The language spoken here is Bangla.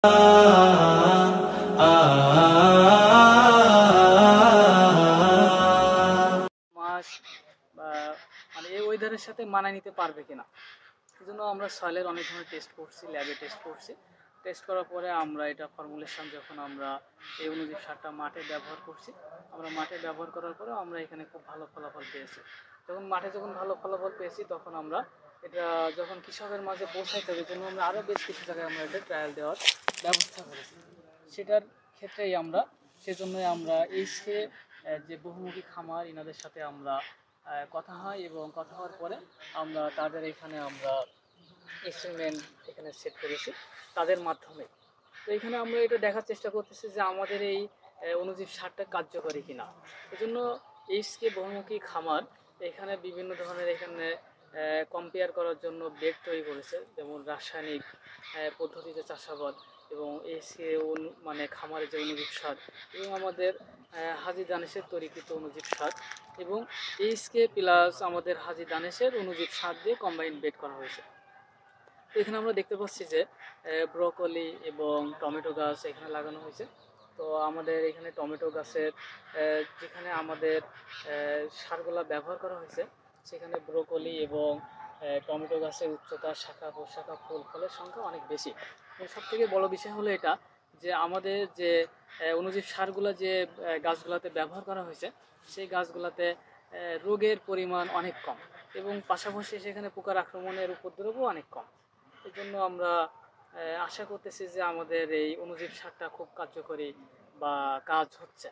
মাছ বা মানে এই ওয়েদারের সাথে মানায় নিতে পারবে কিনা, এই জন্য আমরা সয়েলের অনেক ধরনের টেস্ট করছি, ল্যাবে টেস্ট করছি। টেস্ট করার পরে আমরা এটা ফর্মুলেশন যখন আমরা এই অনুজীব সারটা মাঠে ব্যবহার করছি, আমরা মাঠে ব্যবহার করার পরে আমরা এখানে খুব ভালো ফলাফল পেয়েছি। যখন ভালো ফলাফল পেয়েছি তখন আমরা এটা যখন কৃষকের মাঝে পৌঁছাইতে হবে, জন্য আমরা আরও বেশ কিছু জায়গায় আমরা এটা ট্রায়াল দেওয়ার ব্যবস্থা করেছি। সেটার ক্ষেত্রেই সেজন্যই আমরা এইচকে যে বহুমুখী খামার এনাদের সাথে আমরা কথা হয়, এবং কথা হওয়ার পরে আমরা তাদের এখানে আমরা এক্সপেরিমেন্ট এখানে সেট করেছি তাদের মাধ্যমে। তো এখানে আমরা এটা দেখার চেষ্টা করতেছি যে আমাদের এই অনুজীব সারটা কার্যকরী কিনা। এজন্য এইচকে বহুমুখী খামার এখানে বিভিন্ন ধরনের এখানে কম্পেয়ার করার জন্য বেড তৈরি করেছে, যেমন রাসায়নিক পদ্ধতিতে চাষাবাদ এবং এইচকে মানে খামারের যে অনুজীব সার এবং আমাদের হাজি দানেশের তৈরিকৃত অনুজীব সার এবং এইচকে প্লাস আমাদের হাজি দানেশের অনুজীব সার দিয়ে কম্বাইন্ড বেড করা হয়েছে। তো এখানে আমরা দেখতে পাচ্ছি যে ব্রকলি এবং টমেটো গাছ এখানে লাগানো হয়েছে। তো আমাদের এখানে টমেটো গাছের যেখানে আমাদের সারগুলা ব্যবহার করা হয়েছে, সেখানে ব্রকলি এবং টমেটো গাছের উচ্চতা, শাখা প্রশাখা, ফুল ফলের সংখ্যা অনেক বেশি। এবং সবথেকে বড় বিষয় হলো এটা যে আমাদের যে অনুজীব সারগুলো যে গাছগুলোতে ব্যবহার করা হয়েছে, সেই গাছগুলোতে রোগের পরিমাণ অনেক কম এবং পাশাপাশি সেখানে পোকার আক্রমণের উপদ্রবও অনেক কম। এই জন্য আমরা আশা করতেছি যে আমাদের এই অনুজীব সারটা খুব কার্যকরী বা কাজ হচ্ছে।